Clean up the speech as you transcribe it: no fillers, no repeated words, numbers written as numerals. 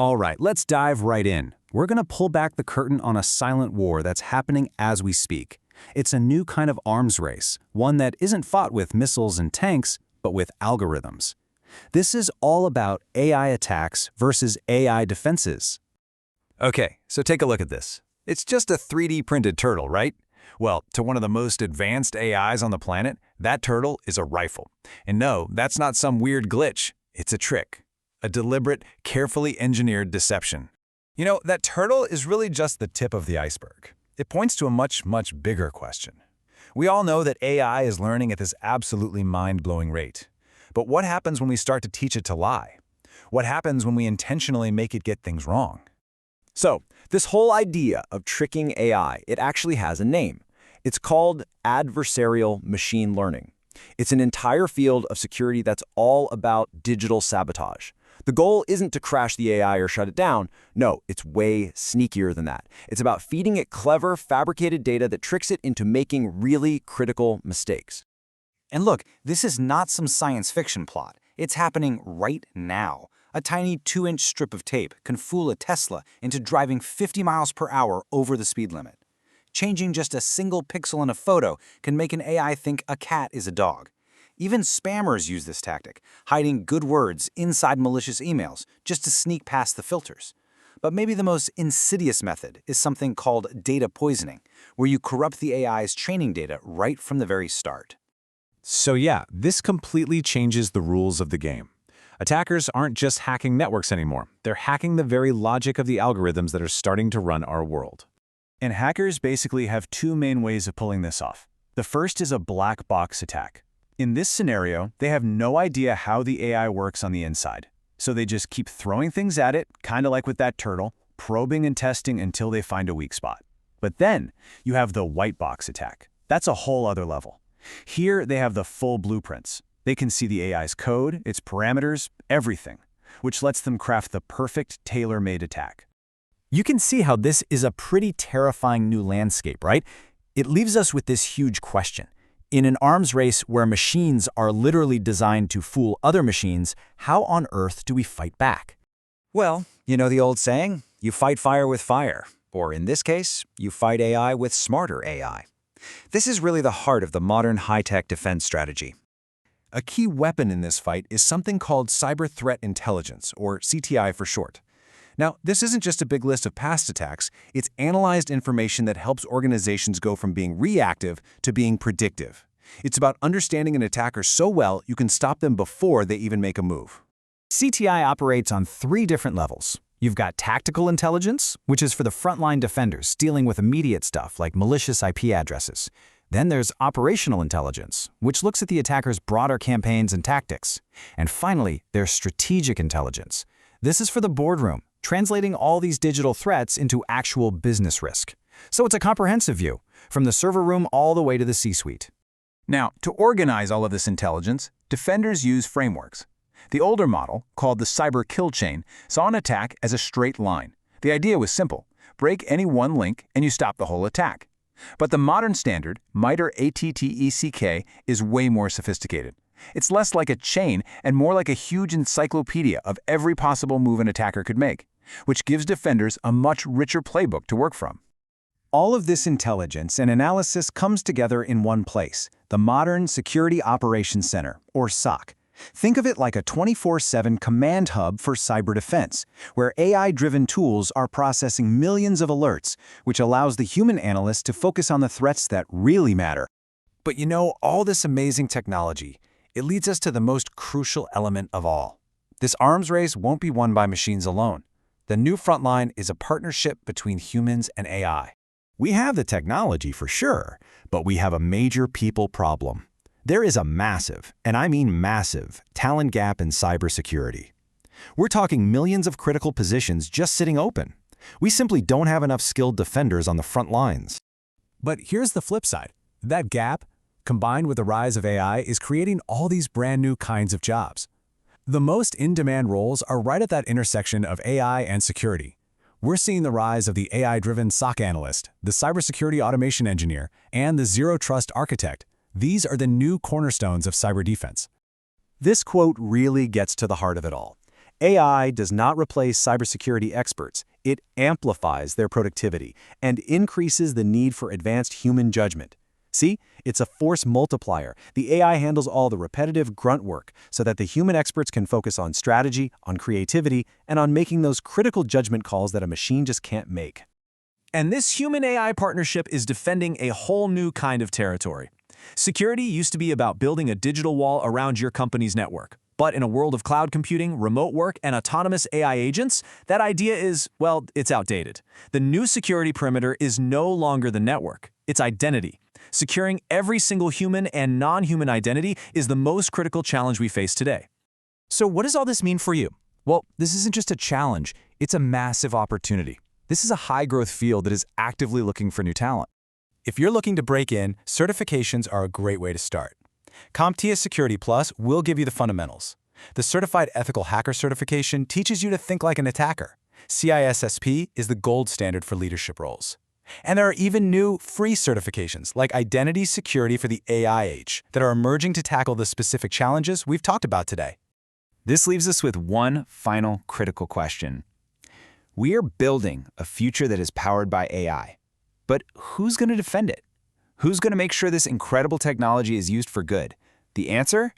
All right, let's dive right in. We're going to pull back the curtain on a silent war that's happening as we speak. It's a new kind of arms race, one that isn't fought with missiles and tanks, but with algorithms. This is all about AI attacks versus AI defenses. Okay, so take a look at this. It's just a 3D printed turtle, right? Well, to one of the most advanced AIs on the planet, that turtle is a rifle. And no, that's not some weird glitch. It's a trick. A deliberate, carefully engineered deception. You know, that turtle is really just the tip of the iceberg. It points to a much, much bigger question. We all know that AI is learning at this absolutely mind-blowing rate. But what happens when we start to teach it to lie? What happens when we intentionally make it get things wrong? So, this whole idea of tricking AI, it actually has a name. It's called adversarial machine learning. It's an entire field of security that's all about digital sabotage. The goal isn't to crash the AI or shut it down. No, it's way sneakier than that. It's about feeding it clever, fabricated data that tricks it into making really critical mistakes. And look, this is not some science fiction plot. It's happening right now. A tiny 2-inch strip of tape can fool a Tesla into driving 50 miles per hour over the speed limit. Changing just a single pixel in a photo can make an AI think a cat is a dog. Even spammers use this tactic, hiding good words inside malicious emails just to sneak past the filters. But maybe the most insidious method is something called data poisoning, where you corrupt the AI's training data right from the very start. So yeah, this completely changes the rules of the game. Attackers aren't just hacking networks anymore. They're hacking the very logic of the algorithms that are starting to run our world. And hackers basically have two main ways of pulling this off. The first is a black box attack. In this scenario, they have no idea how the AI works on the inside. So they just keep throwing things at it, kind of like with that turtle, probing and testing until they find a weak spot. But then you have the white box attack. That's a whole other level. Here they have the full blueprints. They can see the AI's code, its parameters, everything, which lets them craft the perfect tailor-made attack. You can see how this is a pretty terrifying new landscape, right? It leaves us with this huge question. In an arms race where machines are literally designed to fool other machines, how on earth do we fight back? Well, you know the old saying, you fight fire with fire, or in this case, you fight AI with smarter AI. This is really the heart of the modern high-tech defense strategy. A key weapon in this fight is something called cyber threat intelligence, or CTI for short. Now, this isn't just a big list of past attacks, it's analyzed information that helps organizations go from being reactive to being predictive. It's about understanding an attacker so well you can stop them before they even make a move. CTI operates on 3 different levels. You've got tactical intelligence, which is for the frontline defenders dealing with immediate stuff like malicious IP addresses. Then there's operational intelligence, which looks at the attacker's broader campaigns and tactics. And finally, there's strategic intelligence. This is for the boardroom, translating all these digital threats into actual business risk. So it's a comprehensive view, from the server room all the way to the C-suite. Now, to organize all of this intelligence, defenders use frameworks. The older model, called the cyber kill chain, saw an attack as a straight line. The idea was simple. Break any one link and you stop the whole attack. But the modern standard, MITRE ATTECK, is way more sophisticated. It's less like a chain and more like a huge encyclopedia of every possible move an attacker could make, which gives defenders a much richer playbook to work from. All of this intelligence and analysis comes together in one place, the Modern Security Operations Center, or SOC. Think of it like a 24/7 command hub for cyber defense, where AI-driven tools are processing millions of alerts, which allows the human analyst to focus on the threats that really matter. But you know, all this amazing technology, it leads us to the most crucial element of all. This arms race won't be won by machines alone. The new frontline is a partnership between humans and AI. We have the technology for sure, but we have a major people problem. There is a massive, and I mean massive, talent gap in cybersecurity. We're talking millions of critical positions just sitting open. We simply don't have enough skilled defenders on the front lines. But here's the flip side. That gap, combined with the rise of AI, is creating all these brand new kinds of jobs. The most in-demand roles are right at that intersection of AI and security. We're seeing the rise of the AI-driven SOC analyst, the cybersecurity automation engineer, and the zero-trust architect. These are the new cornerstones of cyber defense. This quote really gets to the heart of it all. AI does not replace cybersecurity experts. It amplifies their productivity and increases the need for advanced human judgment. See, it's a force multiplier. The AI handles all the repetitive grunt work so that the human experts can focus on strategy, on creativity, and on making those critical judgment calls that a machine just can't make. And this human-AI partnership is defending a whole new kind of territory. Security used to be about building a digital wall around your company's network. But in a world of cloud computing, remote work, and autonomous AI agents, that idea is, well, it's outdated. The new security perimeter is no longer the network. It's identity. Securing every single human and non-human identity is the most critical challenge we face today. So what does all this mean for you? Well, this isn't just a challenge, it's a massive opportunity. This is a high-growth field that is actively looking for new talent. If you're looking to break in, certifications are a great way to start. CompTIA Security Plus will give you the fundamentals. The Certified Ethical Hacker certification teaches you to think like an attacker. CISSP is the gold standard for leadership roles. And there are even new free certifications like Identity Security for the AI Age that are emerging to tackle the specific challenges we've talked about today. This leaves us with one final critical question. We are building a future that is powered by AI. But who's going to defend it? Who's going to make sure this incredible technology is used for good? The answer?